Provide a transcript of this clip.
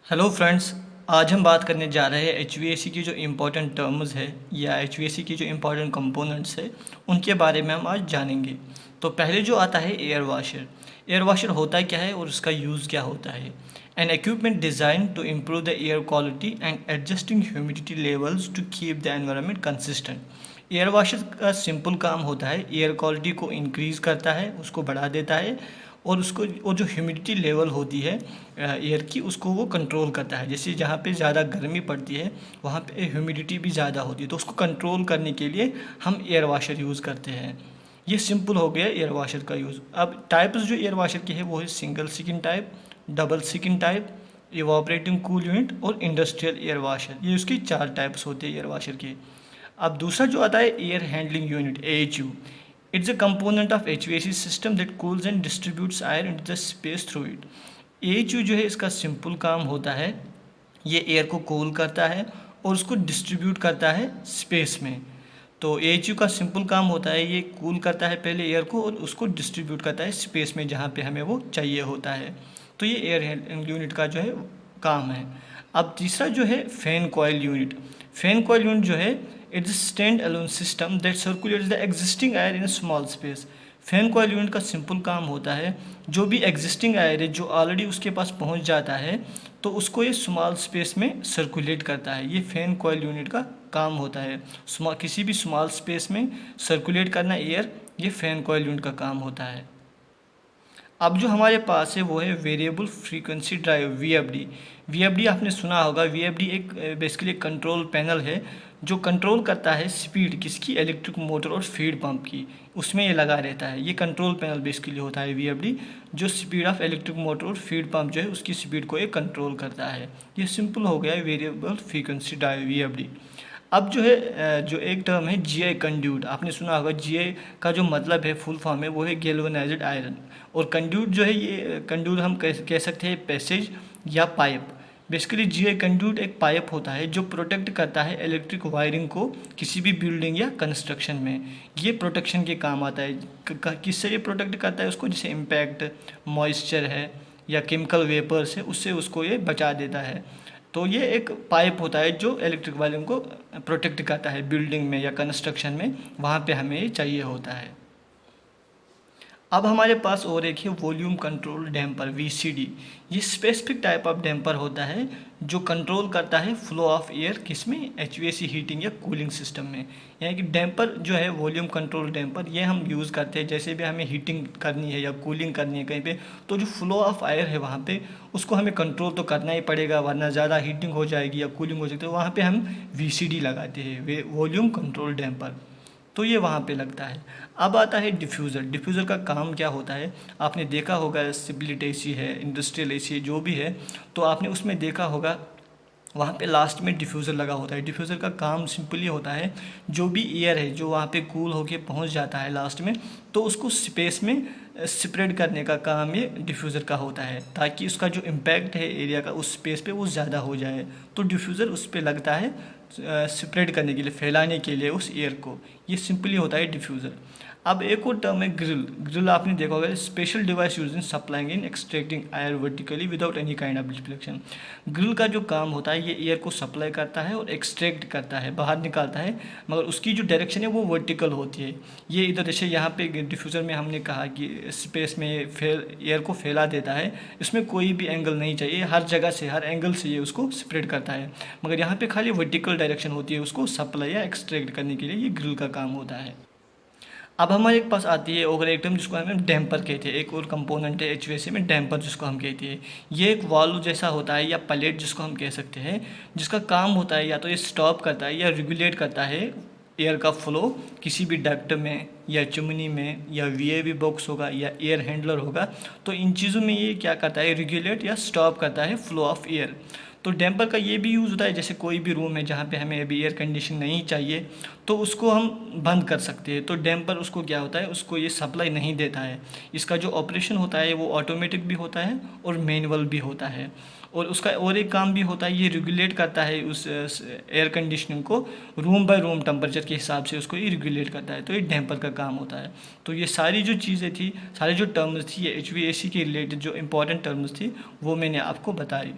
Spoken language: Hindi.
Hello friends. आज हम बात करने जा रहे हैं एचवीएसी की जो इम्पोर्टेंट टर्म्स है या एचवीएसी की जो इम्पोर्टेंट कंपोनेंट्स है उनके बारे में हम आज जानेंगे। तो पहले जो आता है एयर वाशर। एयर वाशर होता क्या है और उसका यूज़ क्या होता है। An equipment design to improve the air quality and adjusting humidity levels to keep the environment consistent. Air washer का सिंपल काम होता है एयर क्वालिटी को इंक्रीज़ करता है, उसको बढ़ा देता है और उसको वो जो ह्यूमिडिटी लेवल होती है एयर की उसको वो कंट्रोल करता है। जैसे जहाँ पे ज़्यादा गर्मी पड़ती है वहाँ पे ह्यूमिडिटी भी ज़्यादा होती है, तो उसको कंट्रोल करने के लिए हम एयर वाशर यूज़ करते हैं। ये सिंपल हो गया एयर वाशर का यूज़। अब टाइप्स जो एयर वाशर के है वो है single skin type, double skin type, evaporating cool unit और इंडस्ट्रियल एयर वाशर। ये उसकी 4 टाइप्स होते हैं एयर वाशर के। अब दूसरा जो आता है air handling unit AHU। It's a component of HVAC system that cools and distributes air into the space through it. AHU जो है इसका सिंपल काम होता है, ये एयर को कूल करता है और उसको डिस्ट्रीब्यूट करता है स्पेस में। तो AHU का सिंपल काम होता है, ये कूल करता है पहले एयर को और उसको डिस्ट्रीब्यूट करता है स्पेस में जहाँ पे हमें वो चाहिए होता है। तो ये एयर हैंडलिंग यूनिट का जो है काम है। अब तीसरा जो है fan coil unit. Fan coil unit जो है it's stand alone system that circulates the existing air in small space. Fan coil unit का सिंपल काम होता है जो भी एग्जिस्टिंग एयर है जो ऑलरेडी उसके पास पहुंच जाता है तो उसको ये स्मॉल स्पेस में सर्कुलेट करता है। ये फैन कॉइल यूनिट का काम होता है, किसी भी स्मॉल स्पेस में सर्कुलेट करना एयर, ये फैन कॉइल यूनिट का काम होता है। अब जो हमारे पास है वो है variable frequency drive VFD। VFD आपने सुना होगा। VFD एक बेसिकली कंट्रोल पैनल है जो कंट्रोल करता है स्पीड किसकी, इलेक्ट्रिक मोटर और फीड पंप की, उसमें ये लगा रहता है। ये कंट्रोल पैनल बेसिकली होता है VFD, जो स्पीड ऑफ इलेक्ट्रिक मोटर और फीड पंप जो है उसकी स्पीड को ये कंट्रोल करता है। ये सिंपल हो गया है वेरिएबल फ्रीक्वेंसी ड्राइव VFD। अब जो है जो एक टर्म है GI कंड्यूट, आपने सुना होगा। GI का जो मतलब है फुल फॉर्म है वो है गैल्वेनाइज्ड आयरन, और कंड्यूट जो है ये कंड्यूट हम कह सकते हैं पैसेज या पाइप। बेसिकली GI कंड्यूट एक पाइप होता है जो प्रोटेक्ट करता है इलेक्ट्रिक वायरिंग को किसी भी बिल्डिंग या कंस्ट्रक्शन में। ये प्रोटेक्शन के काम आता है। किससे ये प्रोटेक्ट करता है उसको, जैसे इम्पैक्ट, मॉइस्चर है या केमिकल वेपर्स है, उससे उसको ये बचा देता है। तो ये एक पाइप होता है जो इलेक्ट्रिक वायरिंग को प्रोटेक्ट करता है बिल्डिंग में या कंस्ट्रक्शन में, वहाँ पे हमें ये चाहिए होता है। अब हमारे पास और एक है वॉल्यूम कंट्रोल डैम्पर VCD। ये स्पेसिफिक टाइप ऑफ डैम्पर होता है जो कंट्रोल करता है फ्लो ऑफ एयर किसमें, HVAC हीटिंग या कूलिंग सिस्टम में। यानी कि डैम्पर जो है वॉल्यूम कंट्रोल डैम्पर ये हम यूज़ करते हैं जैसे भी हमें हीटिंग करनी है या कूलिंग करनी है कहीं पे, तो जो फ्लो ऑफ एयर है वहाँ पे उसको हमें कंट्रोल तो करना ही पड़ेगा वरना ज़्यादा हीटिंग हो जाएगी या कूलिंग हो सकती है। तो वहाँ पे हम VCD लगाते हैं, वॉल्यूम कंट्रोल डैम्पर, तो ये वहाँ पे लगता है। अब आता है डिफ्यूज़र। डिफ्यूज़र का काम क्या होता है, आपने देखा होगा स्प्लिट AC है, इंडस्ट्रियल AC है, जो भी है, तो आपने उसमें देखा होगा वहाँ पे लास्ट में डिफ्यूज़र लगा होता है। डिफ्यूज़र का काम सिंपली होता है जो भी एयर है जो वहाँ पे कूल होके पहुँच जाता है लास्ट में, तो उसको स्पेस में स्प्रेड करने का काम ये डिफ्यूज़र का होता है ताकि उसका जो इम्पैक्ट है एरिया का उस स्पेस पे वो ज़्यादा हो जाए। तो डिफ्यूज़र उस पर लगता है स्प्रेड करने के लिए, फैलाने के लिए उस एयर को। ये सिंपली होता है डिफ्यूज़र। अब एक और टर्म है ग्रिल। ग्रिल आपने देखा होगा, special device use in supplying in extracting air vertically without any kind of deflection. Grill का जो काम होता है ये एयर को सप्लाई करता है और एक्सट्रैक्ट करता है, बाहर निकालता है, मगर उसकी जो डायरेक्शन है वो वर्टिकल होती है। ये इधर जैसे यहाँ पे डिफ्यूज़र में हमने कहा कि स्पेस में एयर को फैला देता है, इसमें कोई भी एंगल नहीं चाहिए, हर जगह से हर एंगल से ये उसको स्प्रेड करता है, मगर यहाँ पे खाली वर्टिकल डायरेक्शन होती है उसको सप्लाई या एक्सट्रैक्ट करने के लिए, ये ग्रिल का काम होता है। अब हमारे पास आती है और एक टर्म जिसको हम डैम्पर कहते हैं। एक और कंपोनेंट है HVAC में डैम्पर जिसको हम कहते हैं। ये एक वाल्व जैसा होता है या प्लेट जिसको हम कह सकते हैं, जिसका काम होता है या तो ये स्टॉप करता है या रेगुलेट करता है एयर का फ्लो किसी भी डक्ट में या चिमनी में या VAV बॉक्स होगा या एयर हैंडलर होगा, तो इन चीज़ों में ये क्या करता है, रेगुलेट या स्टॉप करता है फ्लो ऑफ एयर। तो डैम्पर का ये भी यूज़ होता है जैसे कोई भी रूम है जहाँ पे हमें अभी एयर कंडीशन नहीं चाहिए तो उसको हम बंद कर सकते हैं। तो डैम्पर उसको क्या होता है, उसको ये सप्लाई नहीं देता है। इसका जो ऑपरेशन होता है वो ऑटोमेटिक भी होता है और मैनुअल भी होता है, और उसका और एक काम भी होता है, ये रेगुलेट करता है उस एयर कंडीशनिंग को रूम बाय रूम टेम्परेचर के हिसाब से, उसको ये रेगुलेट करता है। तो ये डैम्पर का काम होता है। तो ये सारी जो चीज़ें थी, सारी जो टर्म्स थी, ये HVAC के रिलेटेड जो इंपॉर्टेंट टर्म्स थी वो मैंने आपको बताई।